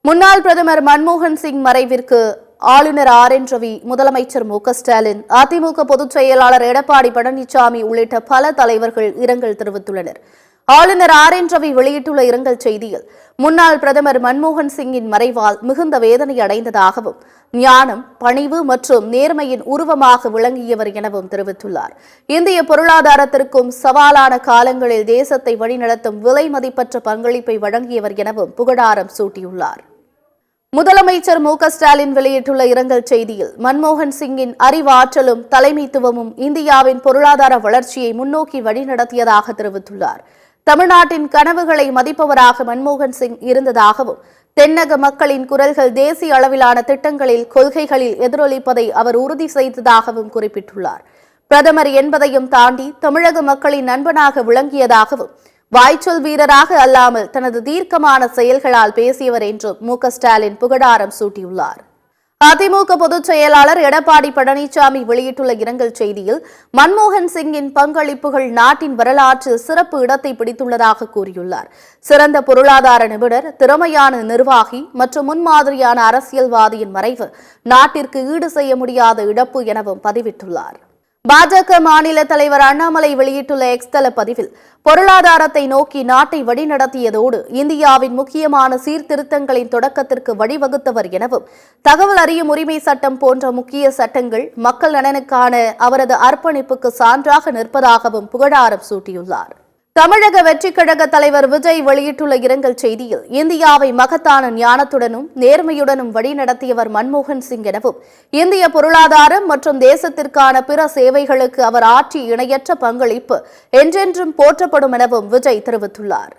முன்னாள் பிரதமர் மன்மோகன் சிங் மறைவிற்கு ஆளுநர் ஆர் என் ரவி, முதலமைச்சர் மு.க.ஸ்டாலின், அதிமுக பொதுச் செயலாளர் எடப்பாடி பழனிசாமி உள்ளிட்ட பல தலைவர்கள் இரங்கல் தெரிவித்துள்ளனர். ஆளுநர் ஆர் என் ரவி வெளியிட்டுள்ள இரங்கல் செய்தியில், முன்னாள் பிரதமர் மன்மோகன் சிங்கின் மறைவால் மிகுந்த வேதனை அடைந்ததாகவும், ஞானம், பணிவு மற்றும் நேர்மையின் உருவமாக விளங்கியவர் எனவும் தெரிவித்துள்ளார். இந்திய பொருளாதாரத்திற்கும் சவாலான காலங்களில் தேசத்தை வழிநடத்தும் விலை மதிப்பற்ற பங்களிப்பை வழங்கியவர் எனவும் புகழாரம் சூட்டியுள்ளார். முதலமைச்சர் மு.க.ஸ்டாலின் வெளியிட்டுள்ள இரங்கல் செய்தியில், மன்மோகன் சிங்கின் அறிவாற்றலும் தலைமைத்துவமும் இந்தியாவின் பொருளாதார வளர்ச்சியை முன்னோக்கி வழிநடத்தியதாக தெரிவித்துள்ளார். தமிழ்நாட்டின் கனவுகளை மதிப்பவராக மன்மோகன் சிங் இருந்ததாகவும், தென்னக மக்களின் குரல்கள் தேசிய அளவிலான திட்டங்களில், கொள்கைகளில் எதிரொலிப்பதை அவர் உறுதி செய்ததாகவும் குறிப்பிட்டுள்ளார். பிரதமர் என்பதையும் தாண்டி தமிழக மக்களின் நண்பனாக விளங்கியதாகவும், வாய்ச்சொல் வீரராக அல்லாமல் தனது தீர்க்கமான செயல்களால் பேசியவர் என்றும் மு.க.ஸ்டாலின் புகழாரம் சூட்டியுள்ளார். அதிமுக பொதுச் செயலாளர் எடப்பாடி பழனிசாமி வெளியிட்டுள்ள இரங்கல் செய்தியில், மன்மோகன் சிங்கின் பங்களிப்புகள் நாட்டின் வரலாற்றில் சிறப்பு இடத்தை பிடித்துள்ளதாக கூறியுள்ளார். சிறந்த பொருளாதார நிபுணர், திறமையான நிர்வாகி மற்றும் முன்மாதிரியான அரசியல்வாதியின் மறைவு நாட்டிற்கு ஈடு செய்ய முடியாத இழப்பு எனவும் பதிவிட்டுள்ளார். பாஜக மாநில தலைவர் அண்ணாமலை வெளியிட்டுள்ள எக்ஸ் தள பதிவில், பொருளாதாரத்தை நோக்கி நாட்டை வழிநடத்தியதோடு இந்தியாவின் முக்கியமான சீர்திருத்தங்களின் தொடக்கத்திற்கு வழிவகுத்தவர் எனவும், தகவல் அறியும் உரிமை சட்டம் போன்ற முக்கிய சட்டங்கள் மக்கள் நலனுக்கான அவரது அர்ப்பணிப்புக்கு சான்றாக நிற்பதாகவும் புகழாரம் சூட்டியுள்ளார். தமிழக வெற்றிக் கழக தலைவர் விஜய் வெளியிட்டுள்ள இரங்கல் செய்தியில், இந்தியாவை மகத்தான ஞானத்துடனும் நேர்மையுடனும் வழிநடத்தியவர் மன்மோகன் சிங் எனவும், இந்திய பொருளாதாரம் மற்றும் தேசத்திற்கான பிற சேவைகளுக்கு அவர் ஆற்றிய இணையற்ற பங்களிப்பு என்றென்றும் போற்றப்படும் எனவும் விஜய் தெரிவித்துள்ளார்.